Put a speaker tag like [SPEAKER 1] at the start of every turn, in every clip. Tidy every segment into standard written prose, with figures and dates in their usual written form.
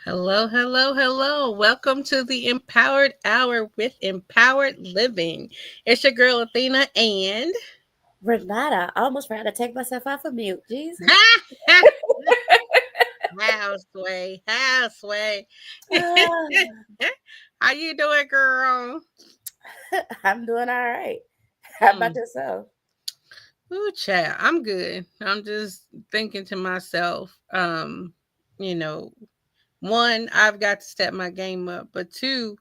[SPEAKER 1] Hello, hello, hello. Welcome to the Empowered Hour with Empowered Living. It's your girl Athena and
[SPEAKER 2] Renata, I almost forgot to take myself off of mute. Jesus.
[SPEAKER 1] Houseway, houseway.
[SPEAKER 2] Ah,
[SPEAKER 1] How you doing, girl?
[SPEAKER 2] I'm doing all right. How about
[SPEAKER 1] Mm.
[SPEAKER 2] yourself?
[SPEAKER 1] Ooh, chat. I'm good. I'm just thinking to myself, you know, one, I've got to step my game up, but two,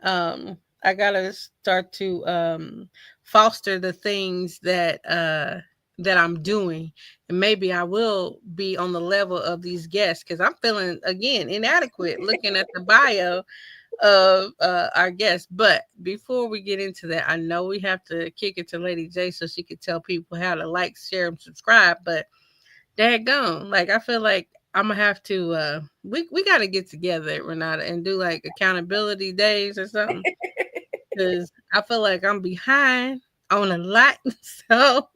[SPEAKER 1] I gotta start to foster the things that I'm doing, and maybe I will be on the level of these guests because I'm feeling again inadequate looking at the bio of our guests. But before we get into that, I know we have to kick it to Lady J so she could tell people how to like, share, and subscribe. But daggone, like I feel like I'm gonna have to. We got to get together, Renata, and do like accountability days or something because I feel like I'm behind on a lot. So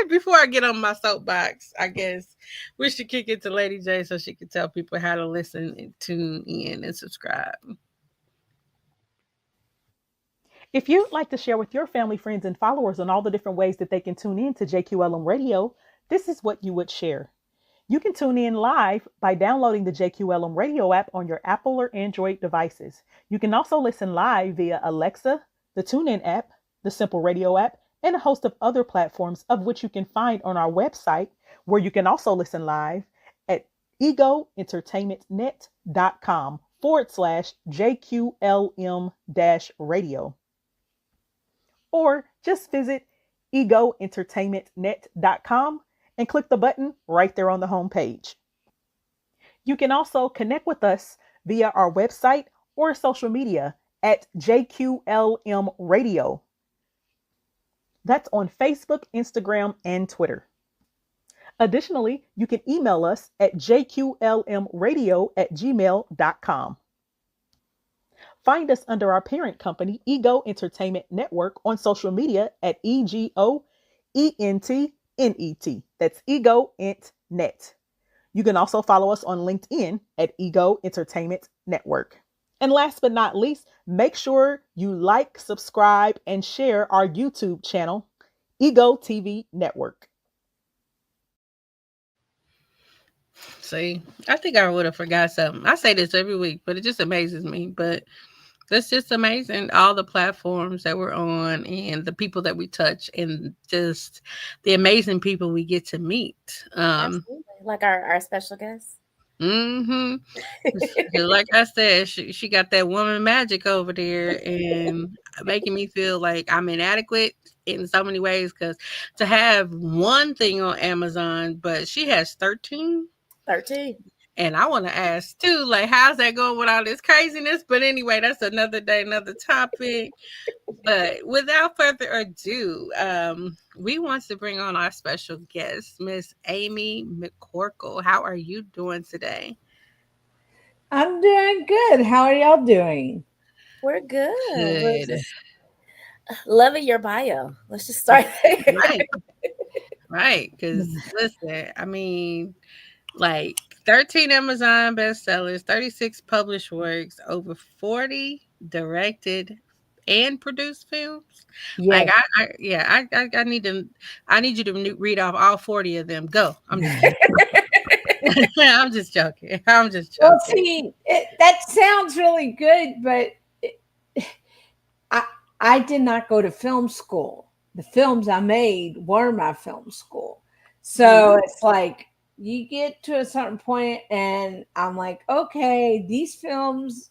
[SPEAKER 1] before I get on my soapbox, I guess we should kick it to Lady J so she can tell people how to listen and tune in and subscribe.
[SPEAKER 3] If you'd like to share with your family, friends, and followers on all the different ways that they can tune in to JQLM Radio, this is what you would share. You can tune in live by downloading the JQLM Radio app on your Apple or Android devices. You can also listen live via Alexa, the TuneIn app, the Simple Radio app, and a host of other platforms of which you can find on our website, where you can also listen live at egoentertainmentnet.com/JQLM radio. Or just visit egoentertainmentnet.com and click the button right there on the home page. You can also connect with us via our website or social media at JQLM Radio. That's on Facebook, Instagram, and Twitter. Additionally, you can email us at jqlmradio@gmail.com. Find us under our parent company, Ego Entertainment Network, on social media at EGOENTNET. That's Ego Ent Net. You can also follow us on LinkedIn at Ego Entertainment Network. And last but not least, make sure you like, subscribe, and share our YouTube channel, Ego TV Network.
[SPEAKER 1] See, I think I would have forgot something. I say this every week, but it just amazes me. But that's just amazing. All the platforms that we're on and the people that we touch and just the amazing people we get to meet.
[SPEAKER 2] Absolutely. Like our special guest.
[SPEAKER 1] Mm-hmm. Like I said, she got that woman magic over there and making me feel like I'm inadequate in so many ways because to have one thing on Amazon, but she has 13.
[SPEAKER 2] 13.
[SPEAKER 1] And I want to ask too, like, how's that going with all this craziness? But anyway, that's another day, another topic. But without further ado, we want to bring on our special guest, Miss Amy McCorkle. How are you doing today?
[SPEAKER 4] I'm doing good. How are y'all doing?
[SPEAKER 2] We're good. We're
[SPEAKER 1] Good.
[SPEAKER 2] just loving your bio. Let's just start there.
[SPEAKER 1] Right, right. Because listen, I mean, like 13 Amazon bestsellers, 36 published works, over 40 directed and produced films. Like
[SPEAKER 4] Yes.
[SPEAKER 1] I need to, I need you to read off all 40 of them. Go. I'm just I'm just joking. I'm just
[SPEAKER 4] Well,
[SPEAKER 1] joking.
[SPEAKER 4] see, that sounds really good, but it, I I did not go to film school. The films I made were my film school. So
[SPEAKER 1] Mm,
[SPEAKER 4] it's like you get to a certain point and I'm like, okay, these films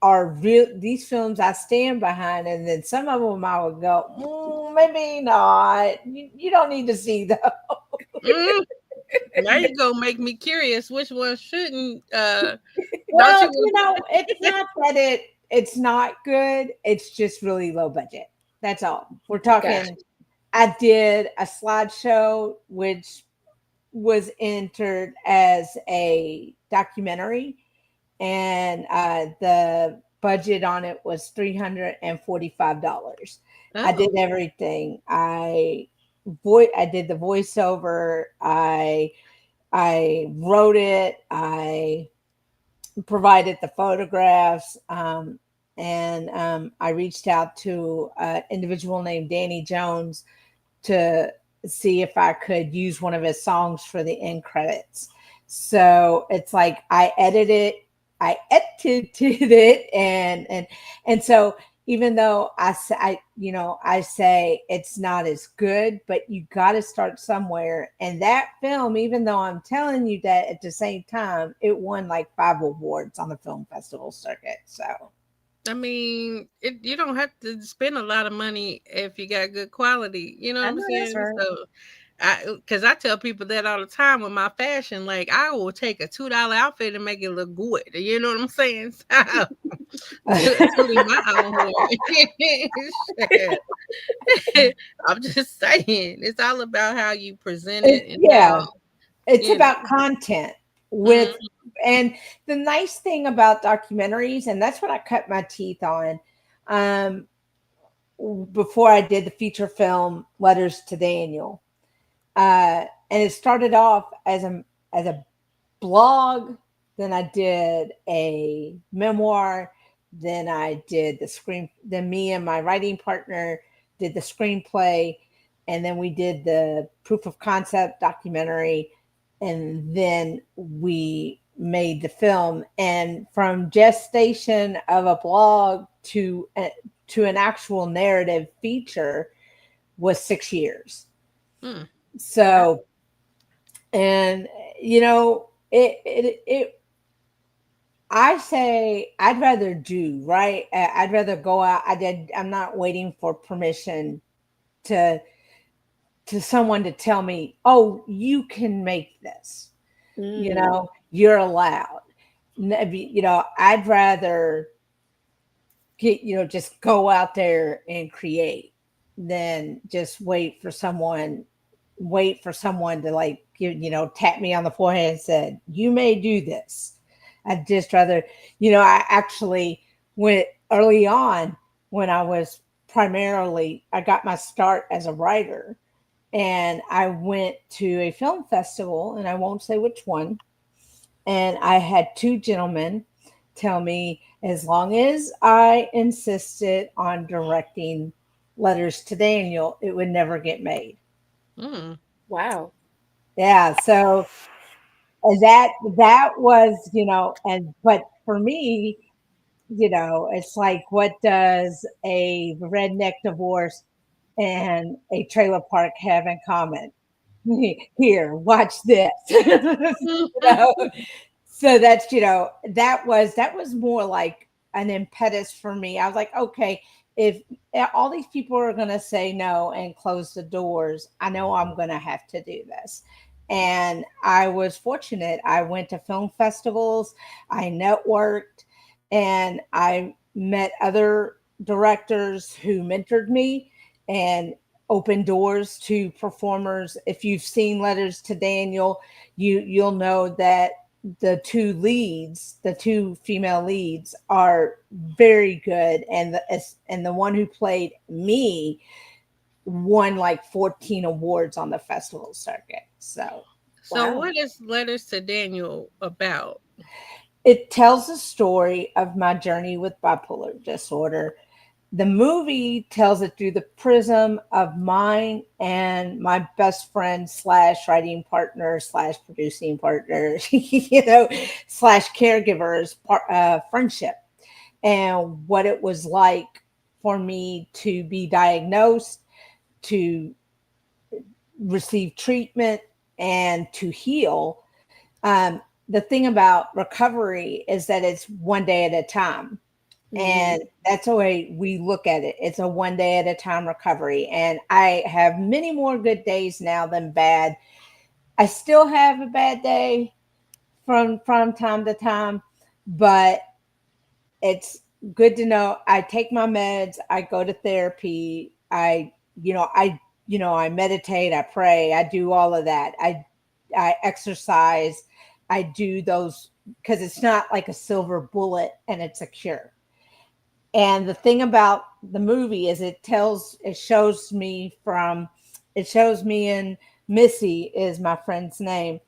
[SPEAKER 4] are real. These films I stand behind, and then some of them I would go, maybe not. You don't need to see those.
[SPEAKER 1] mm. Now you go make me curious. Which one shouldn't? Don't
[SPEAKER 4] Well,
[SPEAKER 1] you want?
[SPEAKER 4] it's not that it's not good. It's just really low budget. That's all. We're
[SPEAKER 2] Gotcha.
[SPEAKER 4] talking. I did a slideshow which was entered as a documentary, and the budget on it was $345. I did
[SPEAKER 1] Oh.
[SPEAKER 4] everything. I did the voiceover. I wrote it. I provided the photographs. And I reached out to an individual named Danny Jones to see if I could use one of his songs for the end credits. So it's like I edited it, and so even though I say it's not as good, but you got to start somewhere. And that film, even though I'm telling you that at the same time, it won like 5 awards on the film festival circuit. So
[SPEAKER 1] I mean, you don't have to spend a lot of money if you got good quality. You know what
[SPEAKER 2] I
[SPEAKER 1] I'm
[SPEAKER 2] know that's
[SPEAKER 1] saying?
[SPEAKER 2] right.
[SPEAKER 1] So, because I tell people that all the time with my fashion, like I will take a $2 outfit and make it look good. You know what I'm saying? So, tooting my own horn. Shit. I'm just saying, it's all about how you present it and how
[SPEAKER 4] yeah, it's
[SPEAKER 1] you know.
[SPEAKER 4] about content
[SPEAKER 1] Mm,
[SPEAKER 4] with, and the nice thing about documentaries, and that's what I cut my teeth on. Um, Before I did the feature film Letters to Daniel. And it started off as a blog, then I did a memoir, then I did the screen, then me and my writing partner did the screenplay, and then we did the proof of concept documentary, and then we made the film. And from gestation of a blog to an actual narrative feature was 6 years.
[SPEAKER 1] mm,
[SPEAKER 2] Wow.
[SPEAKER 4] So, and you know, I say I'd rather do right. I'd rather go out. I'm not waiting for permission to someone to tell me, "Oh, you can make this."
[SPEAKER 2] Mm.
[SPEAKER 4] You're allowed. I'd rather just go out there and create than just wait for someone to like tap me on the forehead and said you may do this. I'd just rather, I actually went early on when I got my start as a writer, and I went to a film festival, and I won't say which one, and I had two gentlemen tell me as long as I insisted on directing Letters to Daniel, it would never get made.
[SPEAKER 1] mm.
[SPEAKER 2] Wow.
[SPEAKER 4] Yeah, so that was, and but for me, it's like what does a redneck divorce and a trailer park have in common? Here, watch this. know? So that's, that was more like an impetus for me. I was like, okay, if all these people are going to say no and close the doors, I know I'm going to have to do this. And I was fortunate. I went to film festivals, I networked, and I met other directors who mentored me and opened doors to performers. If you've seen Letters to Daniel, you'll know that the two female leads are very good, and the one who played me won like 14 awards on the festival circuit. So
[SPEAKER 1] So,
[SPEAKER 2] Wow.
[SPEAKER 1] what is Letters to Daniel about?
[SPEAKER 4] it tells the story of my journey with bipolar disorder. The movie tells it through the prism of mine and my best friend slash writing partner slash producing partner, slash caregivers friendship, and what it was like for me to be diagnosed, to receive treatment, and to heal. The thing about recovery is that it's one day at a time.
[SPEAKER 2] Hmm.
[SPEAKER 4] And that's the way we look at it. It's a one day at a time recovery. And I have many more good days now than bad. I still have a bad day from time to time, but it's good to know I take my meds, I go to therapy, I meditate, I pray, I do all of that. I exercise, I do those because it's not like a silver bullet and it's a cure. And the thing about the movie is it shows me and Missy is my friend's name,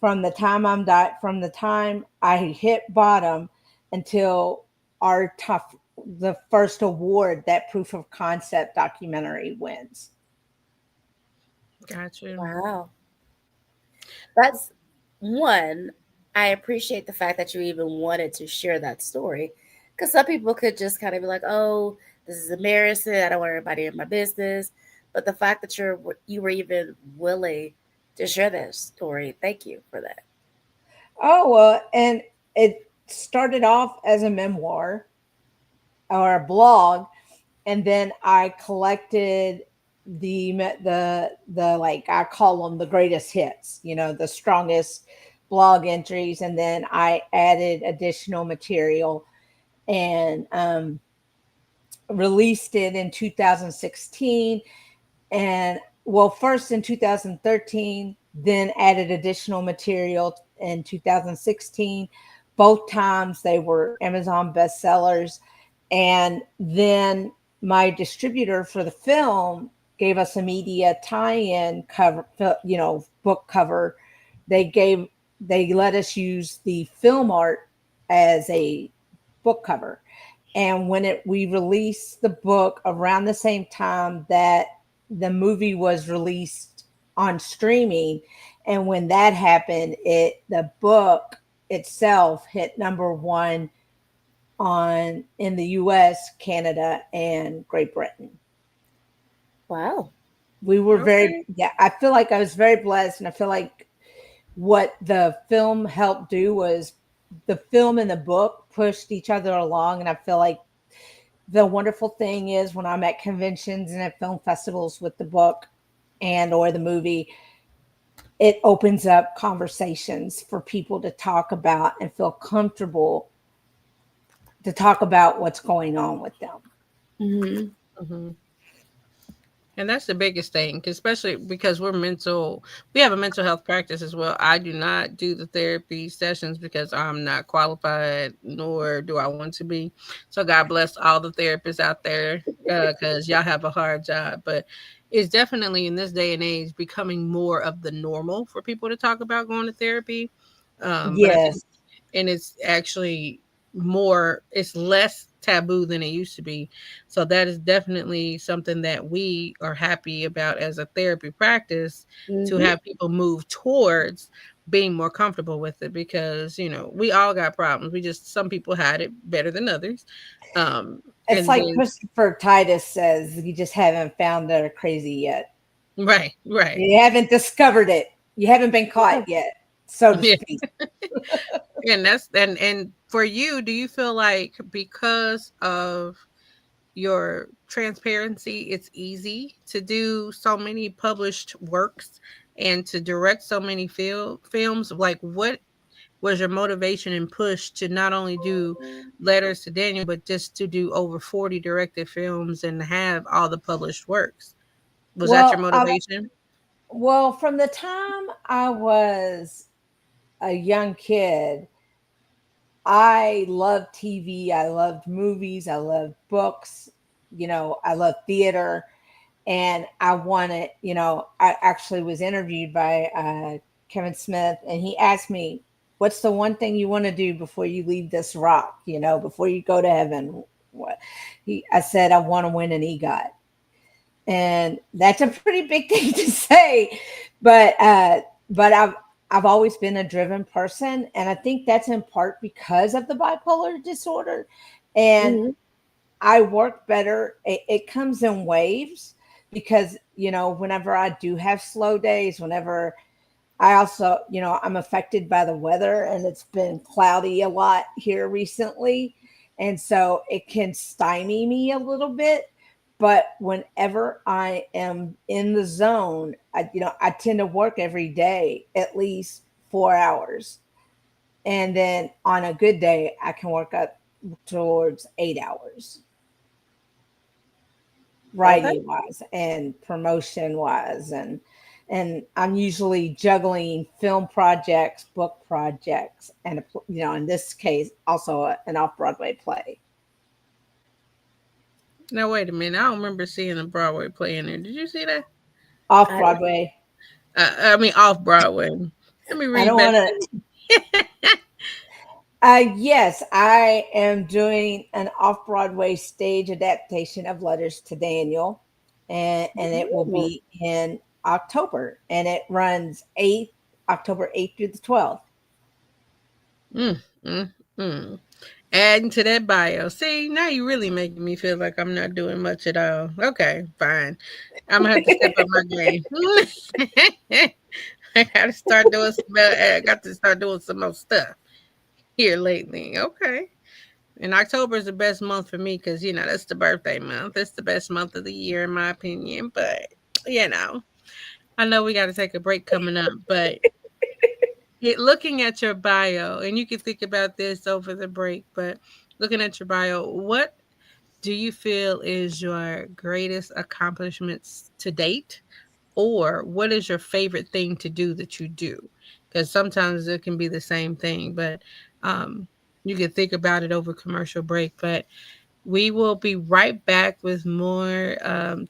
[SPEAKER 4] from the time I hit bottom until our tough the first award that proof of concept documentary wins.
[SPEAKER 1] Gotcha.
[SPEAKER 2] Wow. That's one. I appreciate the fact that you even wanted to share that story. Because some people could just kind of be like, oh, this is embarrassing. I don't want everybody in my business. But the fact that you were even willing to share that story, thank you for that.
[SPEAKER 4] Oh, well, and it started off as a memoir or a blog, and then I collected the like I call them the greatest hits, the strongest blog entries, and then I added additional material and released it in 2016. And well, first in 2013, then added additional material in 2016. Both times they were Amazon bestsellers. And then my distributor for the film gave us a media tie-in cover, book cover. They gave they let us use the film art as a book cover. And when it we released the book around the same time that the movie was released on streaming, and when that happened, it the book itself hit number one on in the US, Canada, and Great Britain.
[SPEAKER 2] Wow.
[SPEAKER 4] We were very
[SPEAKER 1] Okay.
[SPEAKER 4] Yeah, I feel like I was very blessed, and I feel like what the film helped do was the film and the book pushed each other along. And I feel like the wonderful thing is when I'm at conventions and at film festivals with the book and or the movie, it opens up conversations for people to talk about and feel comfortable to talk about what's going on with them.
[SPEAKER 2] Hmm.
[SPEAKER 1] Hmm. And that's the biggest thing, 'cause especially because we have a mental health practice as well. I do not do the therapy sessions because I'm not qualified, nor do I want to be. So God bless all the therapists out there, because y'all have a hard job. But it's definitely in this day and age becoming more of the normal for people to talk about going to therapy. But I think,
[SPEAKER 4] Yes.
[SPEAKER 1] and it's actually it's less taboo than it used to be. So that is definitely something that we are happy about as a therapy practice, to
[SPEAKER 2] Hmm.
[SPEAKER 1] have people move towards being more comfortable with it, because we all got problems. We just Some people had it better than others.
[SPEAKER 4] It's
[SPEAKER 1] And
[SPEAKER 4] like
[SPEAKER 1] then
[SPEAKER 4] Christopher Titus says, you just haven't found that are crazy yet.
[SPEAKER 1] right, right.
[SPEAKER 4] You haven't discovered it. You haven't been caught yet, so to
[SPEAKER 1] Yeah.
[SPEAKER 4] speak.
[SPEAKER 1] And for you, do you feel like because of your transparency, it's easy to do so many published works and to direct so many films? Like, what was your motivation and push to not only do Letters to Daniel, but just to do over 40 directed films and have all the published works? Was that your
[SPEAKER 4] Well,
[SPEAKER 1] motivation?
[SPEAKER 4] from the time I was a young kid, I loved TV, I loved movies, I loved books, I loved theater. And I actually was interviewed by Kevin Smith, and he asked me, "What's the one thing you want to do before you leave this rock? Before you go to heaven?" What I said, "I want to win an EGOT," and that's a pretty big thing to say, but I've always been a driven person, and I think that's in part because of the bipolar disorder, and
[SPEAKER 2] Hmm.
[SPEAKER 4] I work better. It comes in waves because, whenever I do have slow days, whenever I also, I'm affected by the weather, and it's been cloudy a lot here recently. And so it can stymie me a little bit. But whenever I am in the zone, I tend to work every day at least 4 hours. And then on a good day, I can work up towards 8 hours
[SPEAKER 2] Okay.
[SPEAKER 4] writing wise and promotion wise, and and I'm usually juggling film projects, book projects, and in this case, also an off-Broadway play.
[SPEAKER 1] Now wait a minute. I don't remember seeing a Broadway play in there. Did you see that?
[SPEAKER 4] Off
[SPEAKER 2] I
[SPEAKER 4] Broadway.
[SPEAKER 1] I mean, off Broadway. Let me
[SPEAKER 4] I
[SPEAKER 1] read
[SPEAKER 4] don't
[SPEAKER 1] back.
[SPEAKER 4] want to. Yes, I am doing an off Broadway stage adaptation of Letters to Daniel, and it will
[SPEAKER 2] Ooh,
[SPEAKER 4] be in October, and it runs October 8th through the 12th.
[SPEAKER 1] Mm, mm, mm. Adding to that bio. See, now you really making me feel like I'm not doing much at all. Okay, fine. I'm gonna have to step up my game. I gotta start doing some. I got to start doing some more stuff here lately. Okay. And October is the best month for me because that's the birthday month. It's the best month of the year in my opinion. But you know, I know we got to take a break coming up. But looking at your bio, and you can think about this over the break. But looking at your bio, what do you feel is your greatest accomplishments to date? Or what is your favorite thing to do that you do? Because sometimes it can be the same thing, but um, you can think about it over commercial break. But we will be right back with more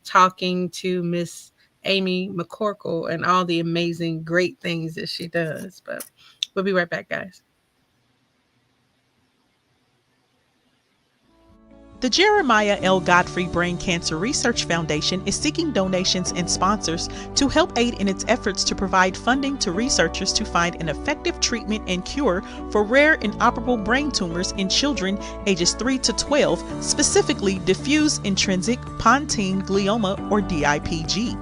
[SPEAKER 1] talking to Miss Amy McCorkle and all the amazing, great things that she does. But we'll be right back, guys.
[SPEAKER 3] The Jeremiah L. Godfrey Brain Cancer Research Foundation is seeking donations and sponsors to help aid in its efforts to provide funding to researchers to find an effective treatment and cure for rare inoperable brain tumors in children ages 3 to 12, specifically diffuse intrinsic pontine glioma or DIPG.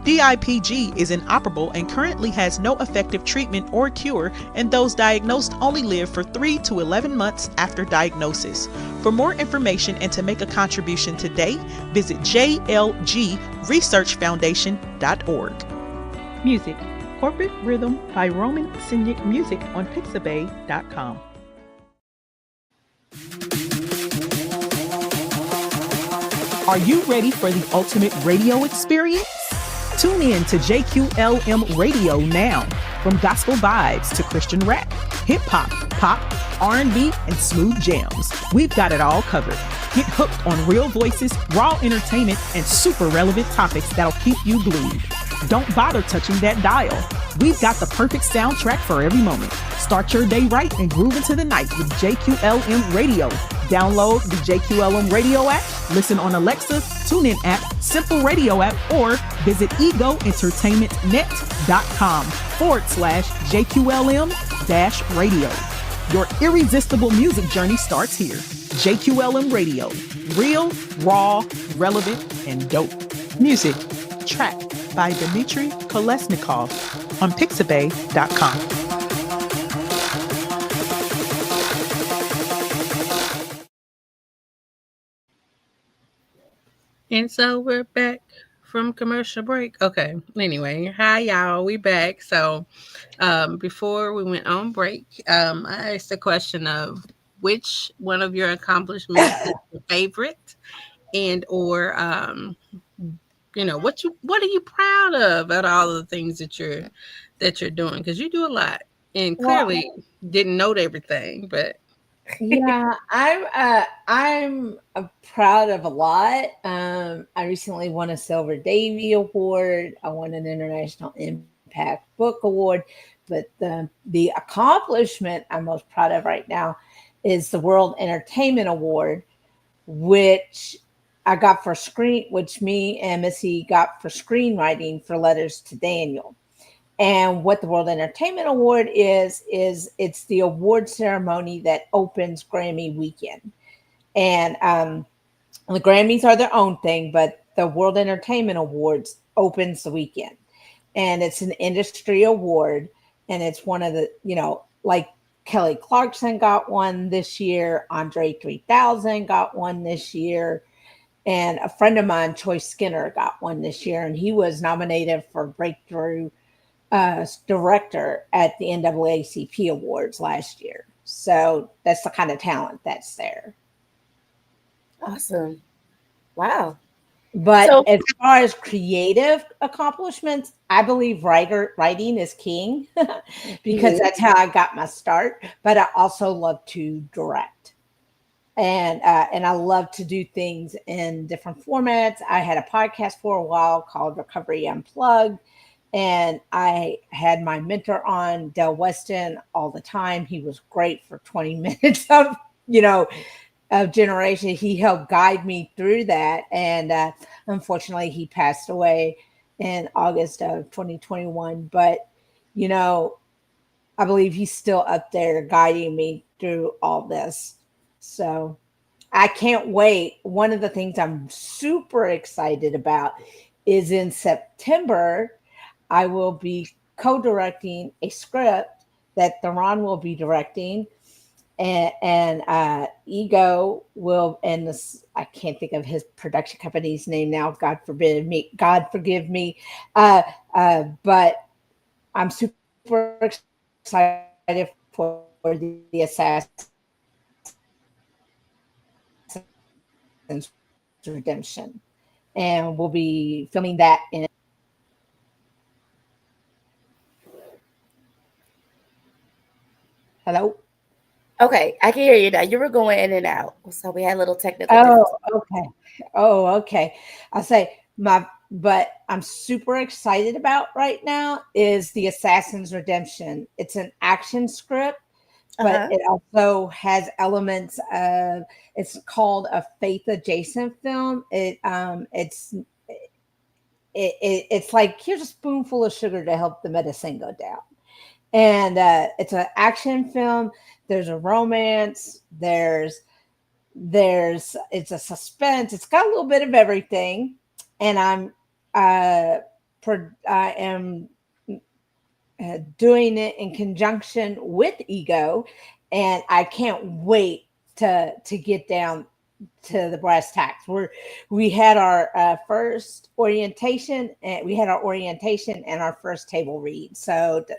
[SPEAKER 3] DIPG is inoperable and currently has no effective treatment or cure, and those diagnosed only live for 3 to 11 months after diagnosis. For more information and to make a contribution today, visit jlgresearchfoundation.org. Music: Corporate Rhythm by Roman Sinic Music on Pixabay.com. Are you ready for the ultimate radio experience? Tune in to JQLM Radio now. From gospel vibes to Christian rap, hip hop, pop, R&B, and smooth jams, we've got it all covered. Get hooked on real voices, raw entertainment, and super relevant topics that'll keep you glued. Don't bother touching that dial. We've got the perfect soundtrack for every moment. Start your day right and groove into the night with JQLM Radio. Download the JQLM Radio app, listen on Alexa, TuneIn app, Simple Radio app, or visit egoentertainmentnet.com/JQLM-radio. Your irresistible music journey starts here. JQLM Radio. Real, raw, relevant, and dope. Music. Track by Dmitry Kolesnikov on Pixabay.com.
[SPEAKER 1] And so we're back from commercial break. Okay. Anyway, hi y'all. We back. So before we went on break, I asked the question of which one of your accomplishments is your favorite, and or what are you proud of out of all of the things that you're doing? Because you do a lot, and
[SPEAKER 4] Well,
[SPEAKER 1] clearly didn't note everything, but
[SPEAKER 4] yeah, I'm proud of a lot. I recently won a Silver Davy Award. I won an International Impact Book Award, but the accomplishment I'm most proud of right now is the World Entertainment Award, which I got for which me and Missy got for screenwriting for Letters to Daniel. And what the World Entertainment Award is it's the award ceremony that opens Grammy weekend. And the Grammys are their own thing, but the World Entertainment Awards opens the weekend. And it's an industry award. And it's one of the, like Kelly Clarkson got one this year, Andre 3000 got one this year. And a friend of mine, Troy Skinner, got one this year. And he was nominated for Breakthrough director at the NAACP Awards last year. So that's the kind of talent that's there.
[SPEAKER 2] awesome. Wow.
[SPEAKER 4] But
[SPEAKER 2] So,
[SPEAKER 4] as far as creative accomplishments, I believe writing is king because
[SPEAKER 2] mhm.
[SPEAKER 4] that's how I got my start. But I also love to direct, and I love to do things in different formats. I had a podcast for a while called Recovery Unplugged, and I had my mentor on, Del Weston, all the time. He was great for 20 minutes you know of generation. He helped guide me through that, and unfortunately, he passed away in August of 2021. But you know, I believe he's still up there guiding me through all this. So I can't wait. One of the things I'm super excited about is in September, I will be co directing a script that Theron will be directing. And Ego will, and this, I can't think of his production company's name now. God forbid me, God forgive me. Uh, but I'm super excited for the Assassin's Redemption, and we'll be filming that in Hello.
[SPEAKER 2] okay, I can hear you now. You were going in and out, so we had a little technical
[SPEAKER 4] Oh,
[SPEAKER 2] difficulty.
[SPEAKER 4] okay. Oh, okay. I say but I'm super excited about right now is the Assassin's Redemption. It's an action script,
[SPEAKER 2] Uh
[SPEAKER 4] but
[SPEAKER 2] huh.
[SPEAKER 4] it also has elements of, it's called a faith adjacent film. It's like here's a spoonful of sugar to help the medicine go down. And it's an action film. There's a romance. There's it's a suspense. It's got a little bit of everything, and uh, I am doing it in conjunction with Ego, and I can't wait to get down to the brass tacks. We had our first orientation, and we had our orientation and our first table read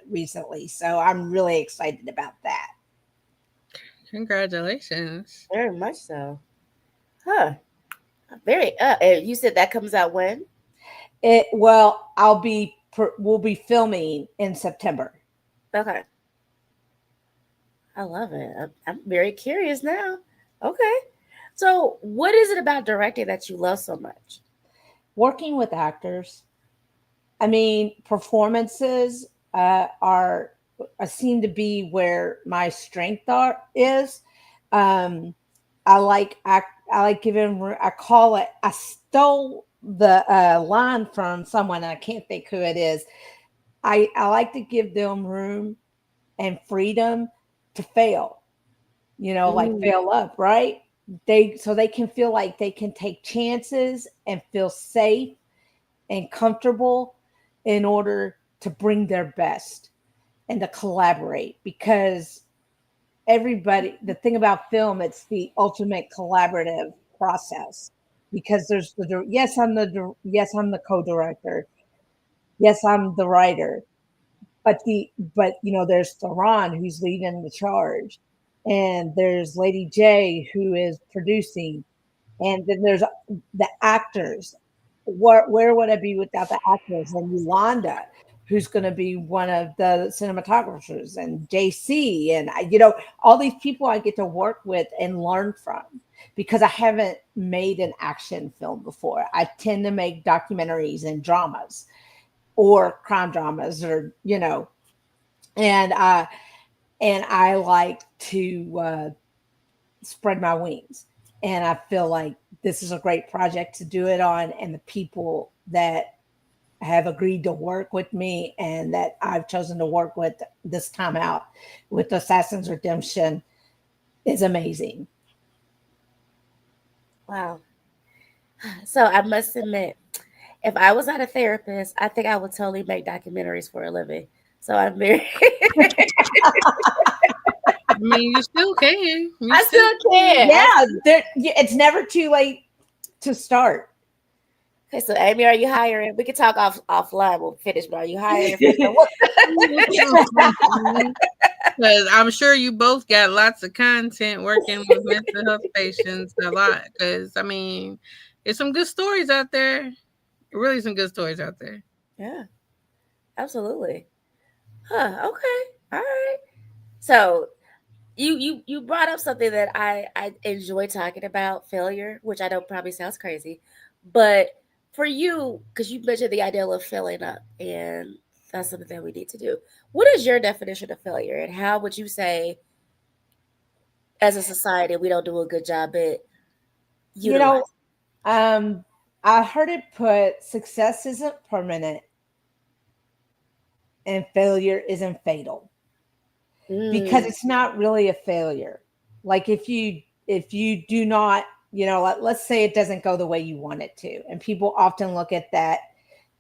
[SPEAKER 4] recently. So I'm really excited about that.
[SPEAKER 1] Congratulations.
[SPEAKER 2] Very much so. Huh. Very. You said that comes out when?
[SPEAKER 4] We'll be filming in September.
[SPEAKER 2] Okay. I love it. I'm very curious now. Okay. So, what is it about directing that you love so much?
[SPEAKER 4] Working with actors. I mean, performances are seem to be where my strength is. Um, I like giving. I call it. I stole the line from someone. I can't think who it is. I like to give them room and freedom to fail. Like
[SPEAKER 2] Mm,
[SPEAKER 4] fail up, right? They can feel like they can take chances and feel safe and comfortable in order to bring their best and to collaborate, because the thing about film, it's the ultimate collaborative process, because there's yes, I'm the co-director, yes, I'm the writer, but there's Theron who's leading the charge, and there's Lady J who is producing, and then there's the actors. Where would I be without the actors? And Yolanda, who's going to be one of the cinematographers, and JC, and all these people I get to work with and learn from, because I haven't made an action film before. I tend to make documentaries and dramas, or crime dramas, or and I like to spread my wings. And I feel like this is a great project to do it on. And the people that have agreed to work with me and that I've chosen to work with this time out with Assassin's Redemption is amazing.
[SPEAKER 2] wow. So, I must admit, if I was not a therapist, I think I would totally make documentaries for a living. So, I'm very,
[SPEAKER 1] I mean, you still can. You
[SPEAKER 2] I
[SPEAKER 1] still
[SPEAKER 2] still
[SPEAKER 1] can.
[SPEAKER 2] can.
[SPEAKER 4] Yeah, it's never too late to start.
[SPEAKER 2] Okay, so Amy, are you hiring? We can talk offline. We'll finish, but are you hiring for someone?
[SPEAKER 1] Because I'm sure you both got lots of content working with mental health patients a lot. Because, I mean, It's some good stories out there. Really, some good stories out there.
[SPEAKER 2] Yeah, absolutely. Huh. Okay. All right. So you brought up something that I enjoy talking about, failure, which I know probably sounds crazy, but for you, because you mentioned the idea of filling up, and that's something that we need to do. What is your definition of failure, and how would you say, as a society, we don't do a good job at
[SPEAKER 4] You know,
[SPEAKER 2] utilizing?
[SPEAKER 4] um, I heard it put success isn't permanent and failure isn't fatal, because
[SPEAKER 2] Mm,
[SPEAKER 4] it's not really a failure. Like if you do not, let's say it doesn't go the way you want it to, and people often look at that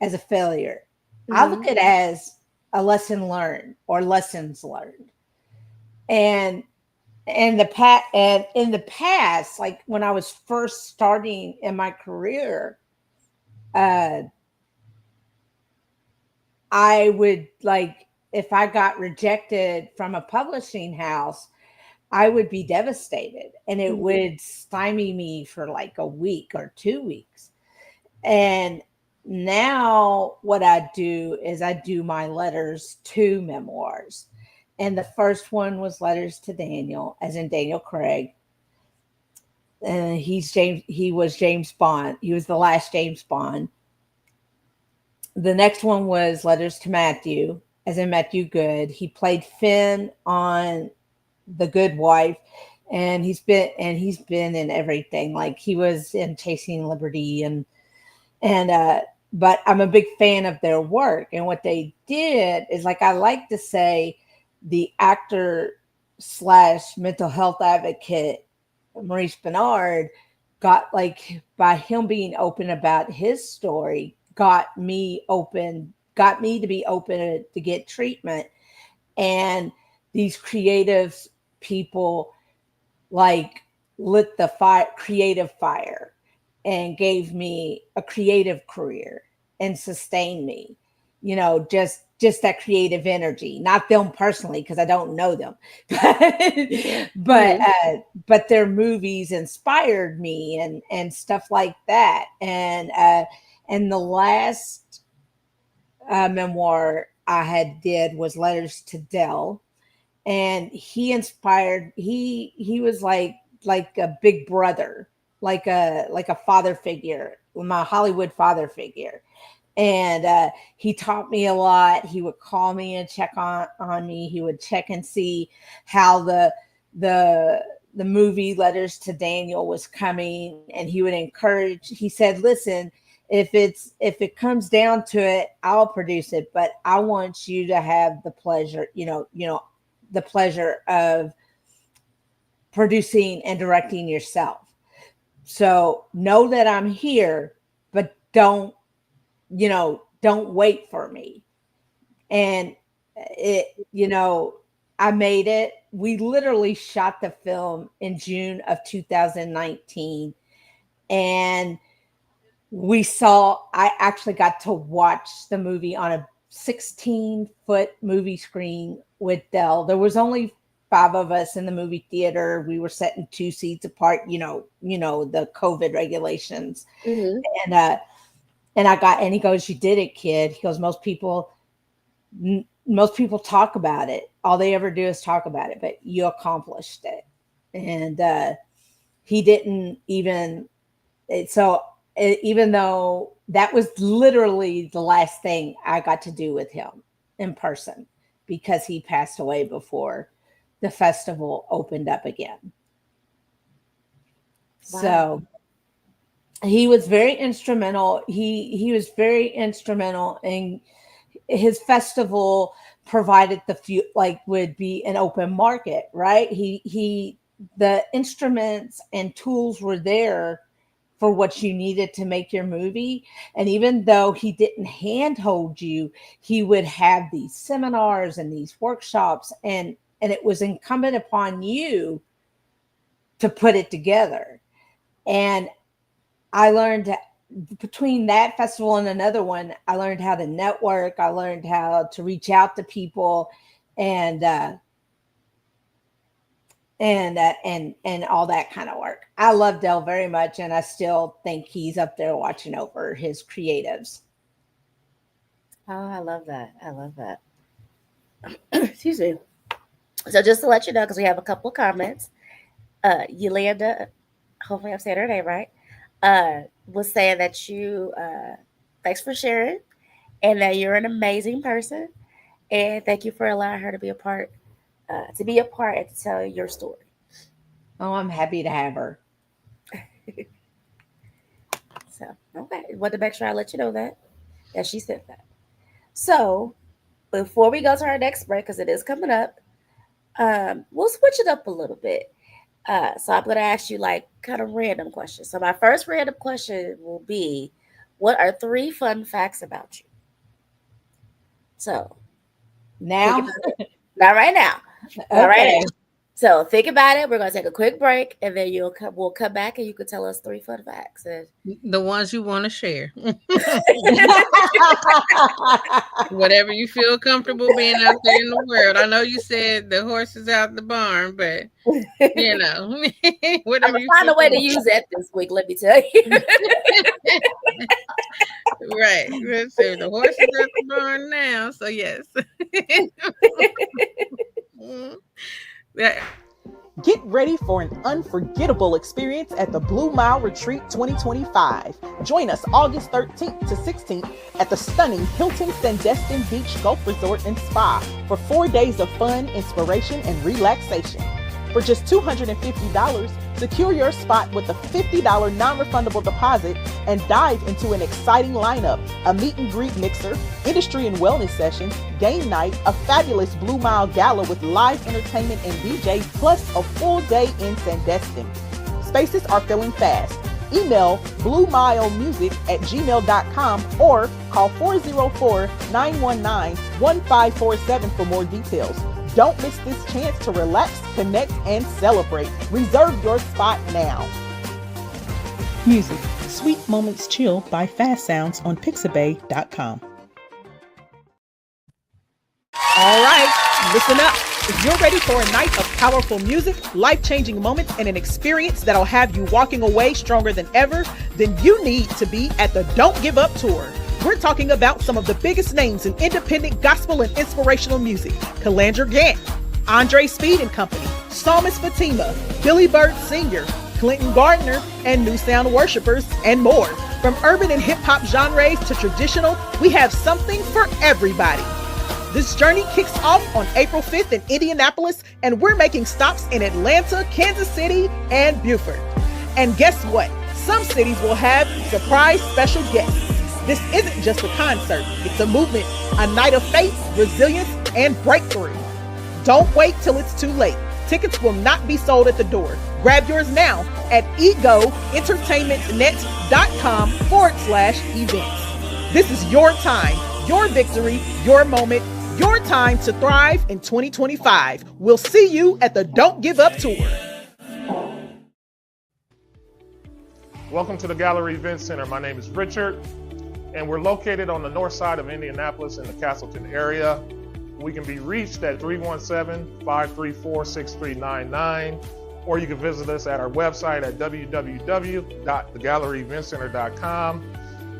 [SPEAKER 4] as a failure. I
[SPEAKER 2] mm-hmm,
[SPEAKER 4] look at it as a lesson learned or lessons learned. And and in the past, like when I was first starting in my career, uh I would like, if I got rejected from a publishing house, I would be devastated and it
[SPEAKER 2] mm-hmm,
[SPEAKER 4] would stymie me for like a week or 2 weeks. And now what I do is I do my letters to memoirs. And the first one was Letters to Daniel, as in Daniel Craig. And he was James Bond. He was the last James Bond. The next one was Letters to Matthew, as in Matthew Good. He played Finn on The Good Wife, and he's been in everything. Like he was in Chasing Liberty, and but I'm a big fan of their work. And what they did is, like, I like to say, the actor slash mental health advocate Maurice Bernard got, like, by him being open about his story, got me to be open to get treatment. And these creative people, like, lit the creative fire and gave me a creative career and sustained me. Just that creative energy, not them personally, because I don't know them, but
[SPEAKER 2] mm-hmm.
[SPEAKER 4] but their movies inspired me and stuff like that. And the last memoir I had did was Letters to Dell, and he was like a big brother, like a father figure, my Hollywood father figure. And he taught me a lot. He would call me and check on me. He would check and see how the the movie Letters to Daniel was coming, and he would encourage. He said, listen, if it comes down to it, I'll produce it, but I want you to have the pleasure, the pleasure of producing and directing yourself. So know that I'm here, but don't wait for me. And it, I made it. We literally shot the film in June of 2019. And I actually got to watch the movie on a 16-foot movie screen with Dell. There was only five of us in the movie theater. We were sitting 2 seats apart, the COVID regulations.
[SPEAKER 2] Mm-hmm.
[SPEAKER 4] And he goes, "You did it, kid." He goes, most people talk about it. All they ever do is talk about it, but you accomplished it. And he didn't even, so even though that was literally the last thing I got to do with him in person, because he passed away before the festival opened up again.
[SPEAKER 2] Wow.
[SPEAKER 4] So he was very instrumental. He was very instrumental in his festival. Provided the few, like, would be an open market, right? The instruments and tools were there for what you needed to make your movie. And even though he didn't handhold you, he would have these seminars and these workshops, and it was incumbent upon you to put it together. And I learned, between that festival and another one, I learned how to network. I learned how to reach out to people, and and all that kind of work. I love Dell very much, and I still think he's up there watching over his creatives.
[SPEAKER 2] Oh, I love that. I love that. Excuse me. So just to let you know, because we have a couple of comments, Yolanda, hopefully I'm saying her name right, was saying that thanks for sharing, and that you're an amazing person, and thank you for allowing her to be a part and to tell your story.
[SPEAKER 4] Oh, I'm happy to have her.
[SPEAKER 2] So, okay, want to make sure I let you know that she said that. So, before we go to our next break, because it is coming up, we'll switch it up a little bit. So I'm going to ask you like kind of random questions. So my first random question will be, what are three fun facts about you? So think
[SPEAKER 4] Now,
[SPEAKER 2] about it. Not right now. Not right
[SPEAKER 4] okay.
[SPEAKER 2] now. So think about it. We're going to take a quick break, and then we'll come back, and you can tell us three fun facts.
[SPEAKER 1] The ones you want to share. Whatever you feel comfortable being out there in the world. I know you said the horse is out the barn, but you know,
[SPEAKER 2] I'm
[SPEAKER 1] whatever
[SPEAKER 2] gonna
[SPEAKER 1] you
[SPEAKER 2] find
[SPEAKER 1] feel
[SPEAKER 2] a way to
[SPEAKER 1] comfortable.
[SPEAKER 2] use that this week. Let me tell you.
[SPEAKER 1] Right. Let's see. The horse is at the barn now. So yes. Mm. Yeah.
[SPEAKER 3] Get ready for an unforgettable experience at the Blue Mile Retreat 2025. Join us August 13th to 16th at the stunning Hilton Sandestin Beach Golf Resort and Spa for 4 days of fun, inspiration, and relaxation. For just $250, secure your spot with a $50 non-refundable deposit and dive into an exciting lineup, a meet and greet mixer, industry and wellness sessions, game night, a fabulous Blue Mile Gala with live entertainment and DJs, plus a full day in Sandestin. Spaces are filling fast. Email bluemilemusic@gmail.com or call 404-919-1547 for more details. Don't miss this chance to relax, connect, and celebrate. Reserve your spot now. Music, Sweet Moments Chill by Fast Sounds on Pixabay.com. All right, listen up. If you're ready for a night of powerful music, life-changing moments, and an experience that'll have you walking away stronger than ever, then you need to be at the Don't Give Up Tour. We're talking about some of the biggest names in independent gospel and inspirational music. Calandra Gant, Andre Speed and Company, Psalmist Fatima, Billy Bird Sr., Clinton Gardner, and New Sound Worshipers, and more. From urban and hip-hop genres to traditional, we have something for everybody. This journey kicks off on April 5th in Indianapolis, and we're making stops in Atlanta, Kansas City, and Beaufort. And guess what? Some cities will have surprise special guests. This isn't just a concert, it's a movement, a night of faith, resilience, and breakthrough. Don't wait till it's too late. Tickets will not be sold at the door. Grab yours now at egoentertainmentnet.com/events. This is your time, your victory, your moment, your time to thrive in 2025. We'll see you at the Don't Give Up Tour.
[SPEAKER 5] Welcome to the Gallery Event Center. My name is Richard, and we're located on the north side of Indianapolis in the Castleton area. We can be reached at 317-534-6399, or you can visit us at our website at www.thegalleryeventcenter.com.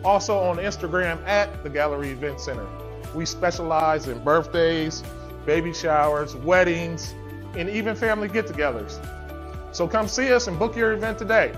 [SPEAKER 5] Also on Instagram at The Gallery Event Center. We specialize in birthdays, baby showers, weddings, and even family get-togethers. So come see us and book your event today.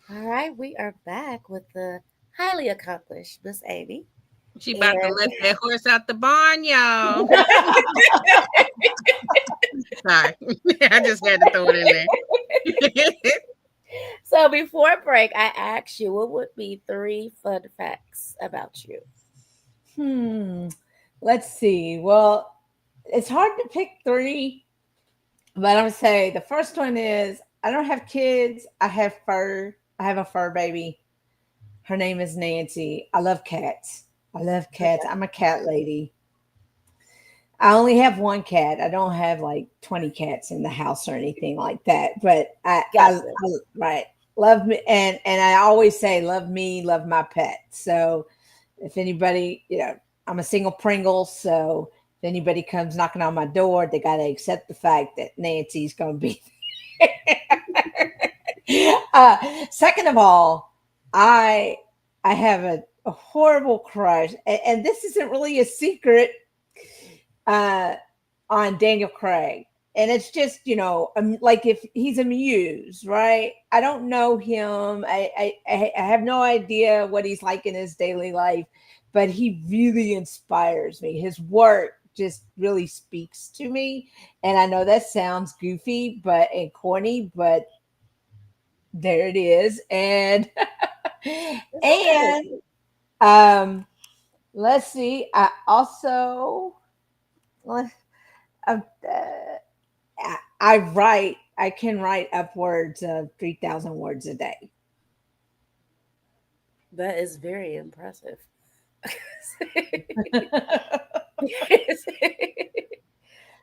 [SPEAKER 2] All right, we are back with the highly accomplished Miss Amy.
[SPEAKER 1] She about to let that horse out the barn, y'all. Sorry. I just had to throw it in there.
[SPEAKER 2] So before break, I asked you what would be three fun facts about you.
[SPEAKER 4] Let's see. Well, it's hard to pick three, but I'm gonna say the first one is I don't have kids. I have fur. I have a fur baby. Her name is Nancy. I love cats. I love cats. I'm a cat lady. I only have one cat. I don't have like 20 cats in the house or anything like that. But
[SPEAKER 2] Gotcha.
[SPEAKER 4] right, love me, and I always say, love me, love my pet. So if anybody, I'm a single Pringle, so if anybody comes knocking on my door, they got to accept the fact that Nancy's going to be there. Second of all, I I have a horrible crush, and this isn't really a secret, uh, on Daniel Craig. And it's just, like if he's a muse, right? I don't know him. I have no idea what he's like in his daily life, but he really inspires me. His work just really speaks to me. And I know that sounds goofy, and corny, but there it is. And
[SPEAKER 2] It's okay.
[SPEAKER 4] and um let's see. I also uh, I write. I can write upwards of 3,000 words a day.
[SPEAKER 2] That is very impressive.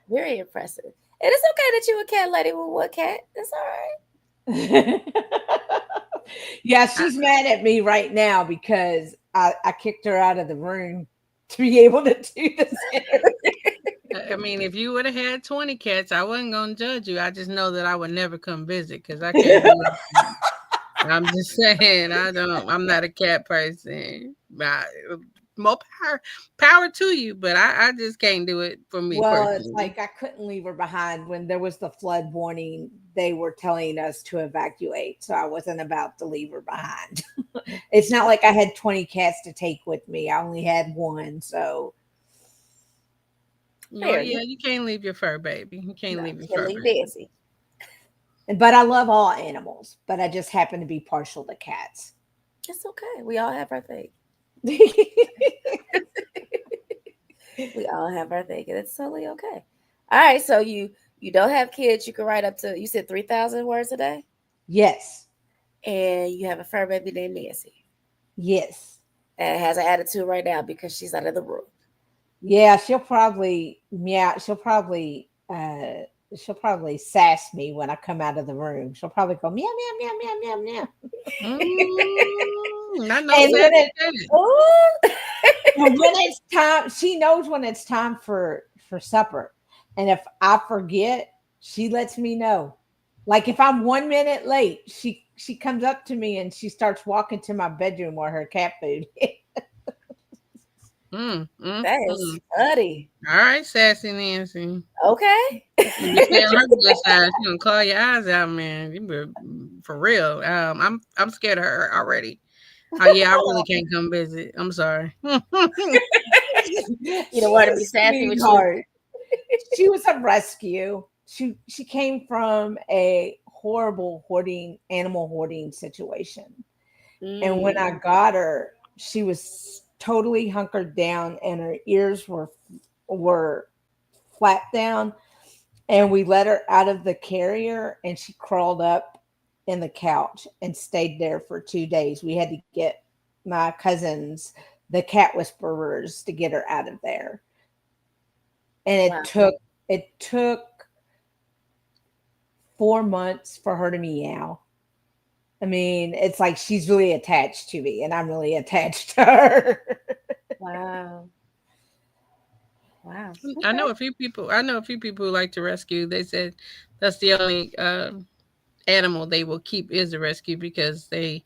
[SPEAKER 2] Very impressive. And it's okay that you a cat lady with one cat. It's all right.
[SPEAKER 4] Yeah,
[SPEAKER 1] I,
[SPEAKER 4] she's mad at me right now because I kicked her out of the room to be able to do this interview.
[SPEAKER 1] I mean, if you would have had 20 cats, I wasn't gonna judge you. I just know that I would never come visit because I can't do it. I'm just saying, I'm not a cat person. More power to you, but I just can't do it for me
[SPEAKER 4] Well, it's
[SPEAKER 1] personally.
[SPEAKER 4] like I couldn't leave her behind when there was the flood warning. They were telling us to evacuate, so I wasn't about to leave her behind. It's not like I had 20 cats to take with me. I only had one, so
[SPEAKER 1] Oh
[SPEAKER 2] Fair.
[SPEAKER 1] yeah, you can't leave your fur baby. You can't
[SPEAKER 2] No,
[SPEAKER 1] leave your
[SPEAKER 2] can't
[SPEAKER 1] fur
[SPEAKER 2] leave
[SPEAKER 1] baby.
[SPEAKER 2] Nancy.
[SPEAKER 4] but I love all animals, but I just happen to be partial to cats.
[SPEAKER 2] It's okay. We all have our thing. We all have our thing, and it's totally okay. All right. So you don't have kids. You can write up to, you said 3,000 words a day,
[SPEAKER 4] Yes.
[SPEAKER 2] and you have a fur baby named Nancy,
[SPEAKER 4] Yes.
[SPEAKER 2] and has an attitude right now because she's out of the room.
[SPEAKER 4] Yeah, she'll probably meow. She'll probably sass me when I come out of the room. She'll probably go meow meow meow meow meow meow.
[SPEAKER 1] Not no
[SPEAKER 4] And
[SPEAKER 1] sassy cat.
[SPEAKER 2] Ooh.
[SPEAKER 4] when it's time, she knows when it's time for supper. And if I forget, she lets me know. Like if I'm 1 minute late, she comes up to me and she starts walking to my bedroom where her cat food is.
[SPEAKER 1] Mm, mm,
[SPEAKER 2] That is
[SPEAKER 1] mm.
[SPEAKER 2] funny.
[SPEAKER 1] All right, sassy Nancy.
[SPEAKER 2] Okay.
[SPEAKER 1] You be stay on her good side. She gonna claw your eyes out, man. For real. I'm scared of her already. Oh yeah, I really can't come visit. I'm sorry.
[SPEAKER 2] You don't
[SPEAKER 4] She's
[SPEAKER 2] want to
[SPEAKER 4] a
[SPEAKER 2] be sassy with you.
[SPEAKER 4] sweetheart. She was a rescue. She came from a horrible animal hoarding situation. And when
[SPEAKER 2] Mm,
[SPEAKER 4] I got her, she was totally hunkered down and her ears were flat down. And we let her out of the carrier and she crawled up in the couch and stayed there for 2 days. We had to get my cousins, the cat whisperers, to get her out of there. And
[SPEAKER 2] wow.
[SPEAKER 4] it took 4 months for her to meow. I mean, it's like she's really attached to me, and I'm really attached to her.
[SPEAKER 2] Wow. Wow.
[SPEAKER 1] I
[SPEAKER 2] Okay.
[SPEAKER 1] know a few people. I know a few people who like to rescue. They said that's the only animal they will keep is a rescue because they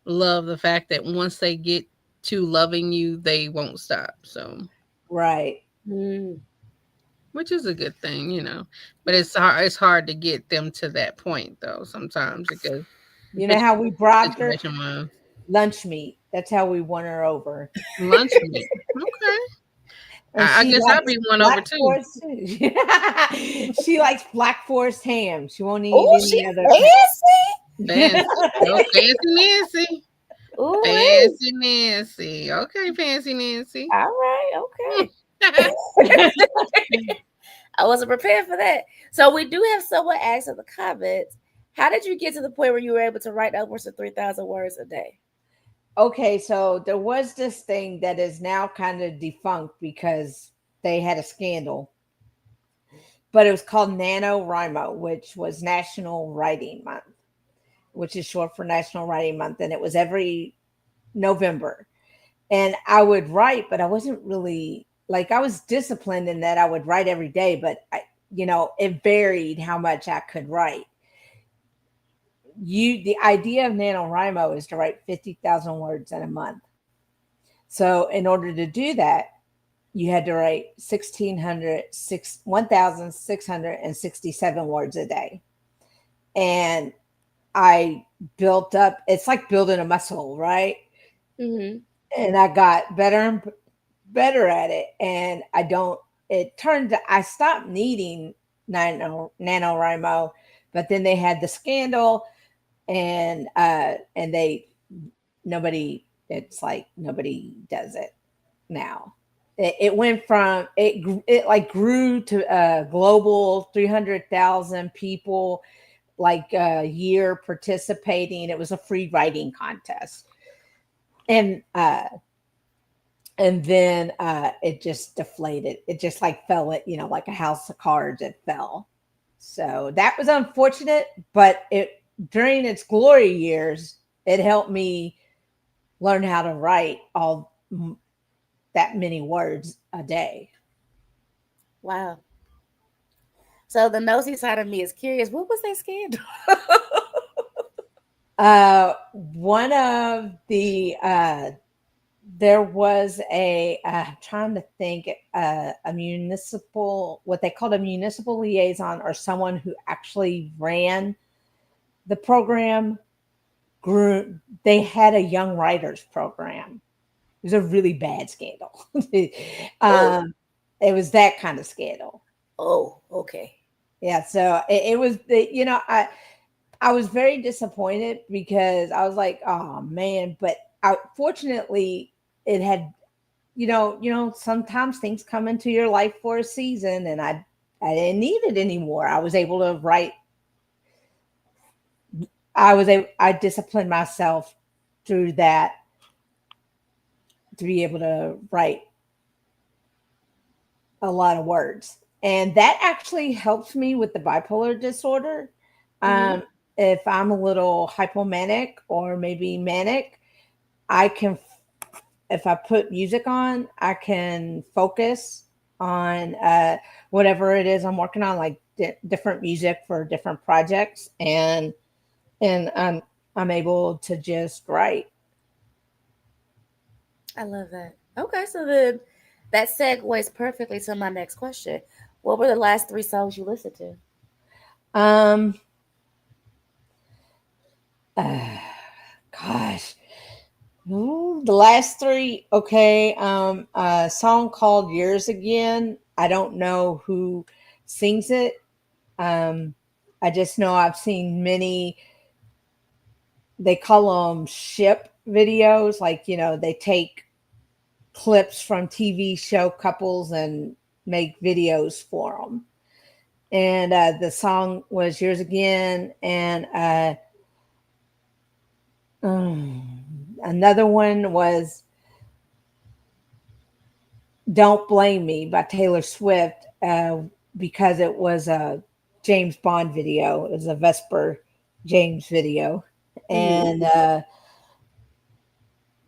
[SPEAKER 1] love the fact that once they get to loving you, they won't stop. So,
[SPEAKER 4] Right.
[SPEAKER 2] Mm,
[SPEAKER 1] which is a good thing. But
[SPEAKER 2] yeah.
[SPEAKER 1] it's hard to get them to that point though sometimes because
[SPEAKER 4] You know how we bribed her?
[SPEAKER 1] situation was
[SPEAKER 4] Lunch meat. That's how we won her over.
[SPEAKER 1] lunch meat. Okay,
[SPEAKER 4] And
[SPEAKER 1] I
[SPEAKER 4] she
[SPEAKER 1] guess I'll
[SPEAKER 4] likes
[SPEAKER 1] be one over
[SPEAKER 4] Black
[SPEAKER 1] too.
[SPEAKER 4] Forest too. She likes Black Forest ham. She won't eat
[SPEAKER 2] Oh,
[SPEAKER 4] any
[SPEAKER 2] she's
[SPEAKER 4] other
[SPEAKER 2] fancy.
[SPEAKER 1] Fancy, oh fancy Nancy,
[SPEAKER 2] Ooh.
[SPEAKER 1] fancy Nancy. Okay, fancy Nancy.
[SPEAKER 2] All right. Okay. I wasn't prepared for that. So we do have someone asked in the comments, how did you get to the point where you were able to write upwards of 3,000 words a day?
[SPEAKER 4] Okay, so there was this thing that is now kind of defunct because they had a scandal. but it was called NaNoWriMo, which was National Writing Month, which is short for National Writing Month, and it was every November. And I would write, but I wasn't really like I was disciplined in that I would write every day, but it varied how much I could write. The idea of NaNoWriMo is to write 50,000 words in a month. So in order to do that, you had to write 1,667 words a day. And I built up, it's like building a muscle, right?
[SPEAKER 2] Mm-hmm.
[SPEAKER 4] And I got better and better at it. And I stopped needing NaNoWriMo, but then they had the scandal and nobody does it now. It went from it like grew to global 300,000 people like a year participating. It was a free writing contest, and then it just deflated. It just like fell at like a house of cards. It fell. So that was unfortunate, but it during its glory years, it helped me learn how to write all that many words a day.
[SPEAKER 2] Wow. So the nosy side of me is curious. What was that scandal?
[SPEAKER 4] One of the there was trying to think a municipal, what they called a municipal liaison, or someone who actually ran the program. They had a young writers program. It was a really bad scandal.
[SPEAKER 2] Oh,
[SPEAKER 4] um, it was that kind of scandal.
[SPEAKER 2] oh, okay.
[SPEAKER 4] Yeah, so it was I was very disappointed because I was like, oh man, but fortunately it had sometimes things come into your life for a season, and I didn't need it anymore. I was able to write. I disciplined myself through that to be able to write a lot of words. And that actually helps me with the bipolar disorder.
[SPEAKER 2] Mm-hmm.
[SPEAKER 4] Um, if I'm a little hypomanic or maybe manic, I can, if I put music on, I can focus on whatever it is I'm working on, like different music for different projects, and I'm able to just write.
[SPEAKER 2] I love that. Okay, so then that segues perfectly to my next question. What were the last three songs you listened to?
[SPEAKER 4] Um, uh, gosh, the last three. Okay. A song called "Yours Again." I don't know who sings it. Um, I just know I've seen many. They call them ship videos. Like they take clips from TV show couples and make videos for them. And the song was "Yours Again," and another one was "Don't Blame Me" by Taylor Swift, because it was a James Bond video. It was a Vesper James video,
[SPEAKER 2] Mm-hmm.
[SPEAKER 4] and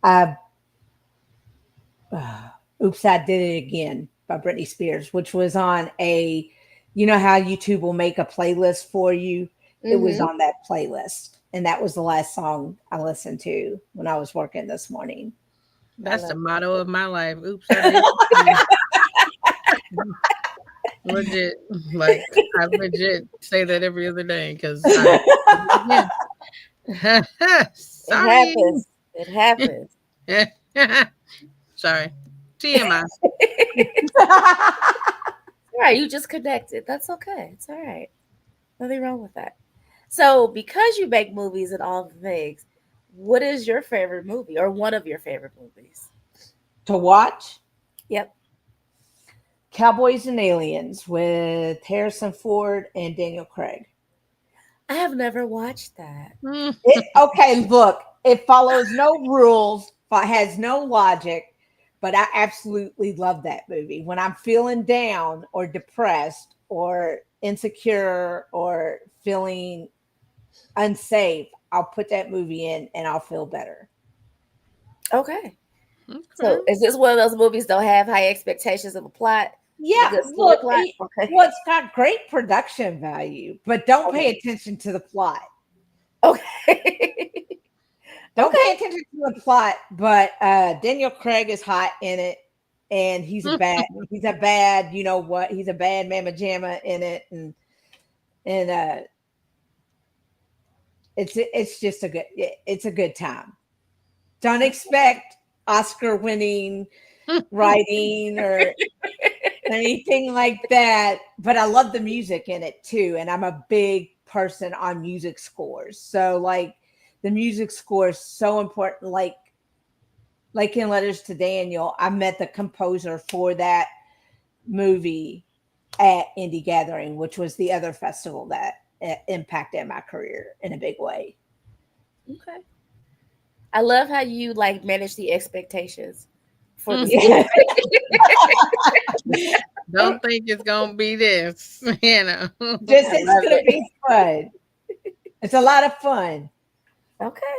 [SPEAKER 4] I "Oops, I Did It Again" by Britney Spears, which was on how YouTube will make a playlist for you. It was
[SPEAKER 2] Mm-hmm.
[SPEAKER 4] on that playlist, and that was the last song I listened to when I was working this morning.
[SPEAKER 2] I
[SPEAKER 1] That's the
[SPEAKER 2] love that.
[SPEAKER 1] motto of my life. Oops, I did it again. Legit. Like, I legit say that every other day because I did it again.
[SPEAKER 2] It
[SPEAKER 1] Sorry.
[SPEAKER 2] happens. It happens.
[SPEAKER 1] Sorry. TMI.
[SPEAKER 2] All right, you just connected. That's okay. It's all right. Nothing wrong with that. So, because you make movies and all the things, what is your favorite movie or one of your favorite movies?
[SPEAKER 4] To watch
[SPEAKER 2] Yep.
[SPEAKER 4] Cowboys and Aliens with Harrison Ford and Daniel Craig.
[SPEAKER 2] I have never watched that.
[SPEAKER 4] Okay, look, it follows no rules, has no logic, but I absolutely love that movie. When I'm feeling down or depressed or insecure or feeling unsafe, I'll put that movie in and I'll feel better.
[SPEAKER 2] Okay.
[SPEAKER 1] Okay.
[SPEAKER 2] So is this one of those movies don't have high expectations of a plot? The
[SPEAKER 4] Yeah,
[SPEAKER 2] good story
[SPEAKER 4] look,
[SPEAKER 2] plot? Okay.
[SPEAKER 4] well, it's got great production value, but don't pay
[SPEAKER 2] Okay.
[SPEAKER 4] attention to the plot.
[SPEAKER 2] Okay.
[SPEAKER 4] Don't pay
[SPEAKER 2] Okay.
[SPEAKER 4] attention to the plot, but Daniel Craig is hot in it, and he's a bad, you know what? He's a bad mamma jamma in it, and it's just it's a good time. Don't expect Oscar winning writing or anything like that, but I love the music in it too, and I'm a big person on music scores. So like the music score is so important. Like in Letters to Daniel, I met the composer for that movie at Indie Gathering, which was the other festival that impacted my career in a big way.
[SPEAKER 2] Okay. I love how you like manage the expectations for the
[SPEAKER 4] Yeah.
[SPEAKER 2] story.
[SPEAKER 1] Don't think it's gonna be this, you know.
[SPEAKER 4] Just
[SPEAKER 2] I
[SPEAKER 4] it's
[SPEAKER 2] love
[SPEAKER 4] gonna
[SPEAKER 2] it.
[SPEAKER 4] be fun. It's a lot of fun.
[SPEAKER 2] Okay.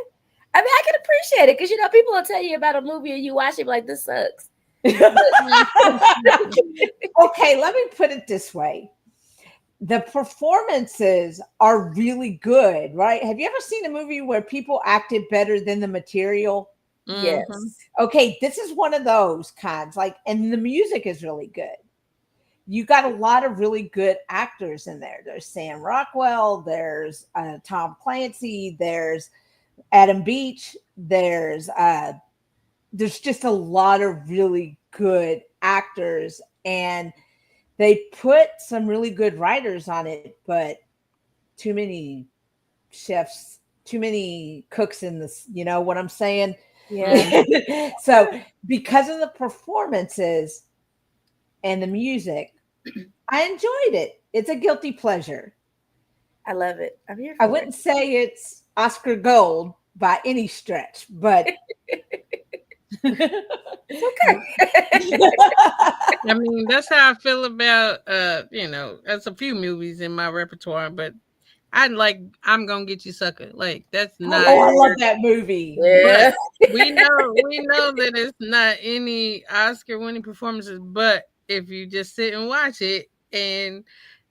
[SPEAKER 2] I mean, I can appreciate it because people will tell you about a movie and you watch it like this sucks.
[SPEAKER 4] Okay, let me put it this way. The performances are really good, right? Have you ever seen a movie where people acted better than the material?
[SPEAKER 2] Yes.
[SPEAKER 4] Okay, this is one of those kinds. Like, and the music is really good. You got a lot of really good actors in there. There's Sam Rockwell, there's Tom Clancy, there's Adam Beach, there's just a lot of really good actors, and they put some really good writers on it, but too many chefs, too many cooks in this, you know what I'm saying?
[SPEAKER 2] Yeah.
[SPEAKER 4] So because of the performances and the music, I enjoyed it. It's a guilty pleasure.
[SPEAKER 2] I love it. I'm here for
[SPEAKER 4] I
[SPEAKER 2] it.
[SPEAKER 4] wouldn't say it's Oscar gold by any stretch, but
[SPEAKER 1] I mean, that's how I feel about there's a few movies in my repertoire, but I'm gonna get you sucker. Like that's not
[SPEAKER 4] oh, I love that movie.
[SPEAKER 2] Yeah.
[SPEAKER 1] but we know that it's not any Oscar winning performances, but if you just sit and watch it and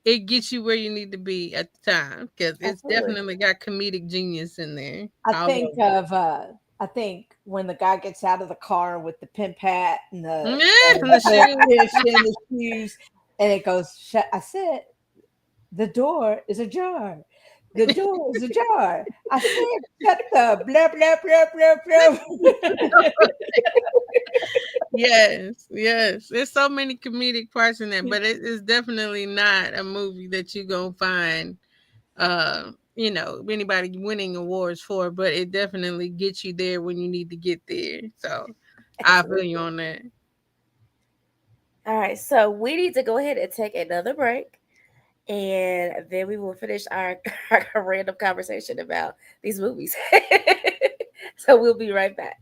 [SPEAKER 1] it gets you where you need to be at the time because it's
[SPEAKER 2] Absolutely.
[SPEAKER 1] definitely got comedic genius in there.
[SPEAKER 4] I think when the guy gets out of the car with the pimp hat and the
[SPEAKER 1] The shoes.
[SPEAKER 4] fish and the shoes, and it goes, I said, the door is ajar. The door is ajar. I said, shut the blah, blah, blah, blah, blah.
[SPEAKER 1] Yes. There's so many comedic parts in there, but it is definitely not a movie that you're gonna find anybody winning awards for, but it definitely gets you there when you need to get there. So I feel you on that.
[SPEAKER 2] All right. So we need to go ahead and take another break. And then we will finish our random conversation about these movies. So we'll be right back.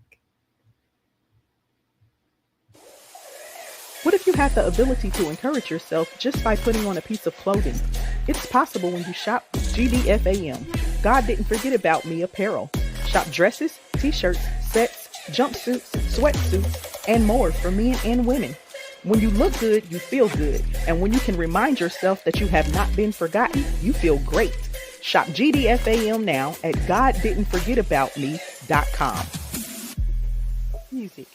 [SPEAKER 3] What if you had the ability to encourage yourself just by putting on a piece of clothing? It's possible when you shop GDFAM. God Didn't Forget About Me apparel. Shop dresses, t-shirts, sets, jumpsuits, sweatsuits, and more for men and women. When you look good, you feel good. And when you can remind yourself that you have not been forgotten, you feel great. Shop GDFAM now at GodDidn'tForgetAboutMe.com. Music.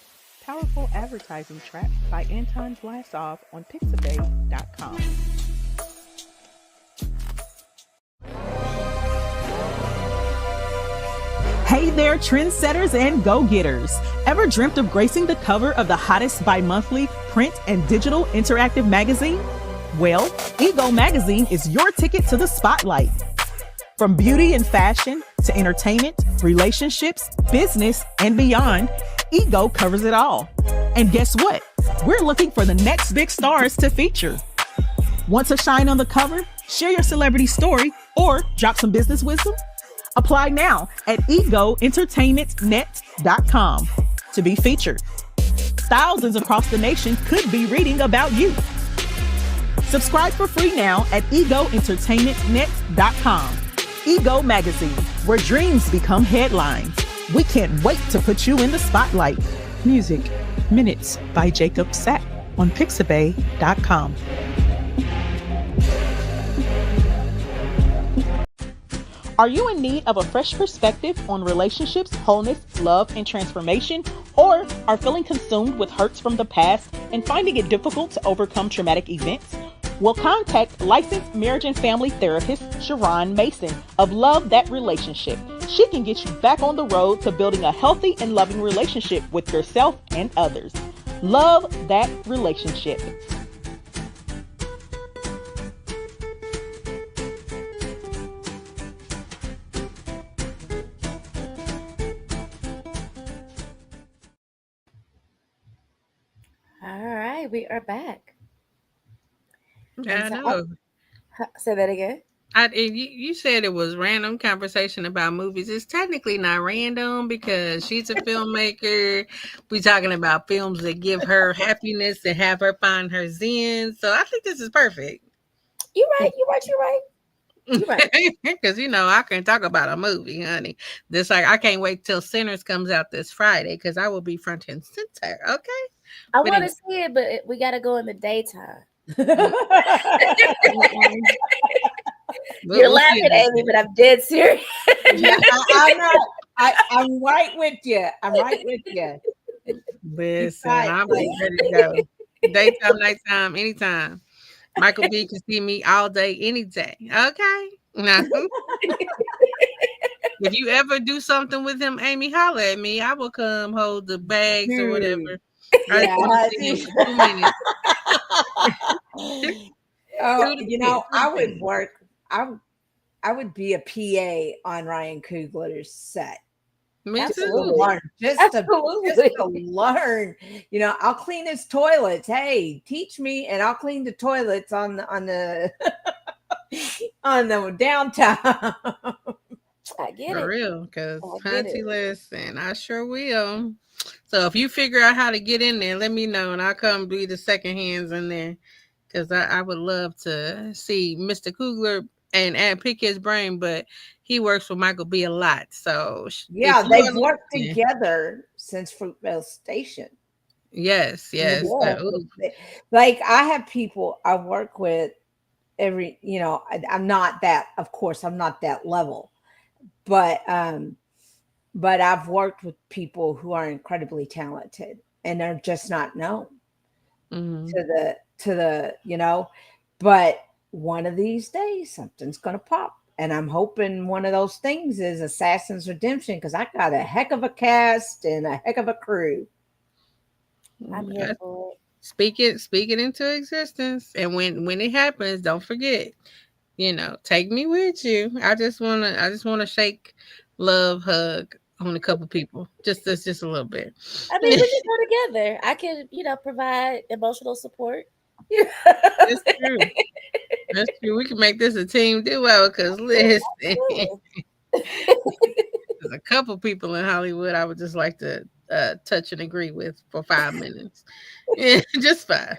[SPEAKER 3] Powerful advertising track by Anton Vlasov on Pixabay.com. Hey there, trendsetters and go-getters. Ever dreamt of gracing the cover of the hottest bi-monthly print and digital interactive magazine? Well, Ego Magazine is your ticket to the spotlight. From beauty and fashion to entertainment, relationships, business, and beyond, Ego covers it all. And guess what? We're looking for the next big stars to feature. Want to shine on the cover, share your celebrity story, or drop some business wisdom? Apply now at egoentertainmentnet.com to be featured. thousands across the nation could be reading about you. Subscribe for free now at egoentertainmentnet.com. Ego Magazine, where dreams become headlines. We can't wait to put you in the spotlight. Music, Minutes by Jacob Sack on pixabay.com. Are you in need of a fresh perspective on relationships, wholeness, love, and transformation? Or are feeling consumed with hurts from the past and finding it difficult to overcome traumatic events? Well, contact licensed marriage and family therapist Sharon Mason of Love That Relationship. She can get you back on the road to building a healthy and loving relationship with yourself and others. Love That Relationship.
[SPEAKER 2] All right, we are back.
[SPEAKER 1] Yeah,
[SPEAKER 2] And
[SPEAKER 1] I
[SPEAKER 2] so,
[SPEAKER 1] know.
[SPEAKER 2] say that again.
[SPEAKER 1] You said it was random conversation about movies. It's technically not random because she's a filmmaker. We talking about films that give her happiness and have her find her zen. So I think this is perfect.
[SPEAKER 2] You're right. You're right. You're right. You're right.
[SPEAKER 1] Because I can talk about a movie, honey. This like I can't wait till Sinners comes out this Friday because I will be front and center. Okay,
[SPEAKER 2] I
[SPEAKER 1] but
[SPEAKER 2] want to
[SPEAKER 1] anyway,
[SPEAKER 2] see it, but we got to go in the daytime.
[SPEAKER 1] mm,
[SPEAKER 2] You're
[SPEAKER 1] we'll see
[SPEAKER 2] laughing
[SPEAKER 1] about
[SPEAKER 2] at me, but I'm dead serious.
[SPEAKER 4] Yeah, I'm not. I'm right with you. I'm right with you. You
[SPEAKER 1] Listen,
[SPEAKER 4] got
[SPEAKER 1] I'll
[SPEAKER 4] like
[SPEAKER 1] be ready to go. Daytime, nighttime, anytime. Michael B can see me all day, any day. Okay. Now, if you ever do something with him, Amy, holler at me. I will come hold the bags or
[SPEAKER 4] dude.
[SPEAKER 1] whatever. I just
[SPEAKER 4] Yeah.
[SPEAKER 1] want to see him for 2 minutes.
[SPEAKER 4] Oh,
[SPEAKER 1] Two to 10. Two
[SPEAKER 4] I
[SPEAKER 1] to
[SPEAKER 4] would
[SPEAKER 1] 10.
[SPEAKER 4] work. I would be a PA on Ryan Coogler's set.
[SPEAKER 1] Me
[SPEAKER 4] Just to
[SPEAKER 1] too.
[SPEAKER 2] Absolutely.
[SPEAKER 4] learn, just
[SPEAKER 2] Absolutely.
[SPEAKER 4] to learn. I'll clean his toilets. Hey, teach me, and I'll clean the toilets on the on the downtime.
[SPEAKER 2] I get
[SPEAKER 1] For
[SPEAKER 2] it.
[SPEAKER 1] real. Because,
[SPEAKER 2] I get it.
[SPEAKER 1] hunty, listen, I sure will. So if you figure out how to get in there, let me know and I'll come be the second hands in there. Because I would love to see Mr. Kugler and pick his brain, but he works with Michael B a lot. So if
[SPEAKER 4] Yeah,
[SPEAKER 1] you
[SPEAKER 4] they've
[SPEAKER 1] are
[SPEAKER 4] worked
[SPEAKER 1] listening,
[SPEAKER 4] together since Fruitvale Station.
[SPEAKER 1] yes,
[SPEAKER 4] They've
[SPEAKER 1] yes.
[SPEAKER 2] Yeah.
[SPEAKER 4] worked like I have people I work with every. I'm not that. Of course, I'm not that level, but I've worked with people who are incredibly talented and they're just not known
[SPEAKER 1] Mhm.
[SPEAKER 4] to the. But one of these days something's gonna pop. And I'm hoping one of those things is Assassin's Redemption because I got a heck of a cast and a heck of a crew.
[SPEAKER 2] I'm here for it.
[SPEAKER 1] Speak it into existence. And when it happens, don't forget, take me with you. I just wanna shake, love, hug on a couple people. Just a little bit.
[SPEAKER 2] I mean, we can go together. I can, provide emotional support.
[SPEAKER 1] That's true. That's true. We can make this a team duo because listen,
[SPEAKER 2] Absolutely.
[SPEAKER 1] there's a couple people in Hollywood I would just like to touch and agree with for 5 minutes. Yeah, just five.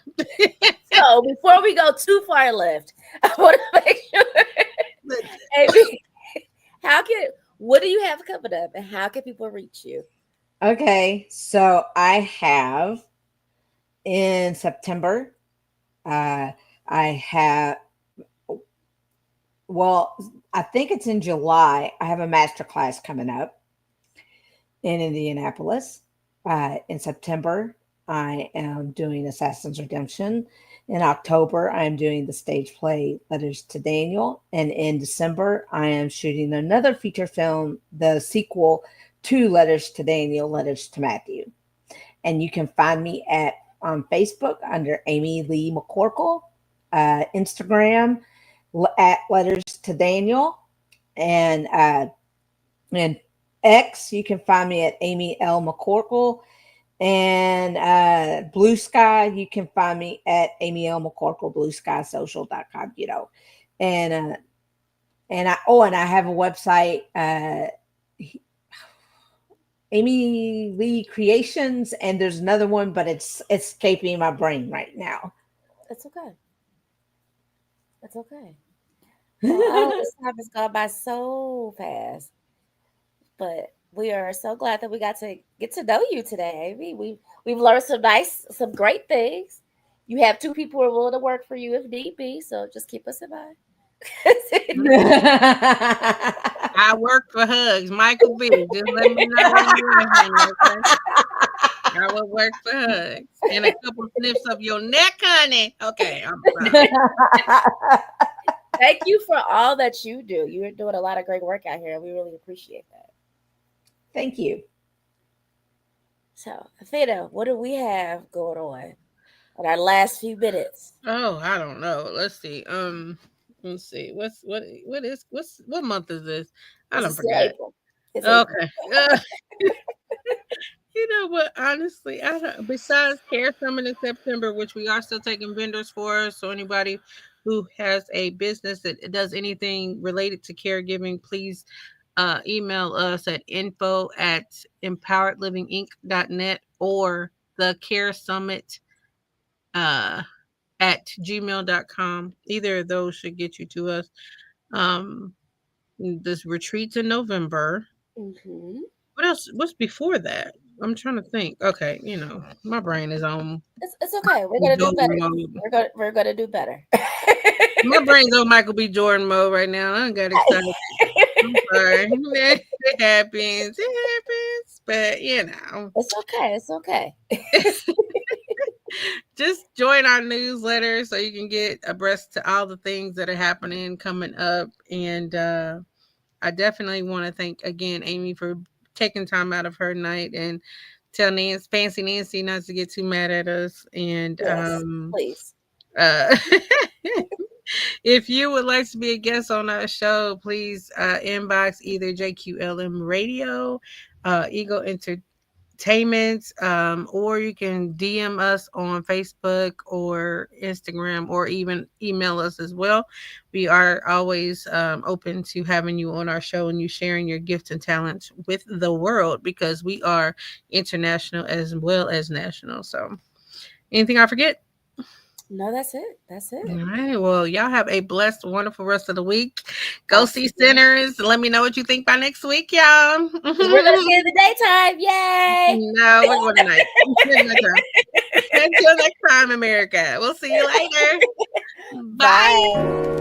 [SPEAKER 2] So before we go too far left, I want to make sure, Amy, how can what do you have coming up, and how can people reach you?
[SPEAKER 4] Okay, so I have in September, uh, I have, well, I think it's in July. I have a master class coming up in Indianapolis. In September, I am doing Assassin's Redemption. In October, I am doing the stage play Letters to Daniel. And in December, I am shooting another feature film, the sequel to Letters to Daniel, Letters to Matthew. And you can find me at on Facebook under Amy Lee McCorkle, Instagram at Letters to Daniel, and and X, you can find me at Amy L. McCorkle. And Blue Sky, you can find me at Amy L. McCorkle, blueskysocial.com. And and I have a website, Amy Lee Creations, and there's another one, but it's escaping my brain right now.
[SPEAKER 2] It's okay. It's okay. Oh, this time has gone by so fast. But we are so glad that we got to get to know you today, Amy. We've learned some great things. You have two people who are willing to work for you if need be, so just keep us in mind.
[SPEAKER 1] I work for hugs. Michael B. Just let me know when you're ready, honey, okay? I will work for hugs. And a couple sniffs of your neck, honey. Okay, I'm sorry.
[SPEAKER 2] Thank you for all that you do. You're doing a lot of great work out here, and we really appreciate that.
[SPEAKER 4] Thank you.
[SPEAKER 2] So, Athena, what do we have going on in our last few minutes?
[SPEAKER 1] Oh, I don't know. Let's see. What month is this? I
[SPEAKER 2] This
[SPEAKER 1] don't
[SPEAKER 2] is still
[SPEAKER 1] forget.
[SPEAKER 2] April. It's April.
[SPEAKER 1] Okay. You know what? Honestly, I don't. Besides Care Summit in September, which we are still taking vendors for, so anybody who has a business that does anything related to caregiving, please email us at info@empoweredlivinginc.net or the Care Summit uh, at gmail.com. Either of those should get you to us. Um, this retreat's in November.
[SPEAKER 2] Mm-hmm.
[SPEAKER 1] What else? What's before that? I'm trying to think. Okay, my brain is on
[SPEAKER 2] It's okay. We're
[SPEAKER 1] B.
[SPEAKER 2] gonna do better.
[SPEAKER 1] Jordan mode.
[SPEAKER 2] We're gonna do better.
[SPEAKER 1] My brain's on Michael B. Jordan mode right now. I got excited. I'm sorry. It happens. It happens. But
[SPEAKER 2] It's okay. It's okay.
[SPEAKER 1] just join our newsletter so you can get abreast to all the things that are happening coming up. And I definitely want to thank again Amy for taking time out of her night and tell Nancy, Fancy Nancy, not to get too mad at us. And
[SPEAKER 2] Yes, please.
[SPEAKER 1] uh, if you would like to be a guest on our show, please inbox either JQLM Radio, Ego Entertainment, or you can DM us on Facebook or Instagram, or even email us as well. We are always open to having you on our show and you sharing your gifts and talents with the world, because we are international as well as national. So, anything I forget?
[SPEAKER 2] No, that's it. That's
[SPEAKER 1] All
[SPEAKER 2] it.
[SPEAKER 1] right. Well, y'all have a blessed, wonderful rest of the week. Go see
[SPEAKER 2] Absolutely.
[SPEAKER 1] Sinners. Let me know what you think by next week, y'all.
[SPEAKER 2] Because we're gonna see it in the daytime. Yay!
[SPEAKER 1] No, we're going tonight. Nighttime. Until next time, America. We'll see you later. Bye.
[SPEAKER 2] Bye.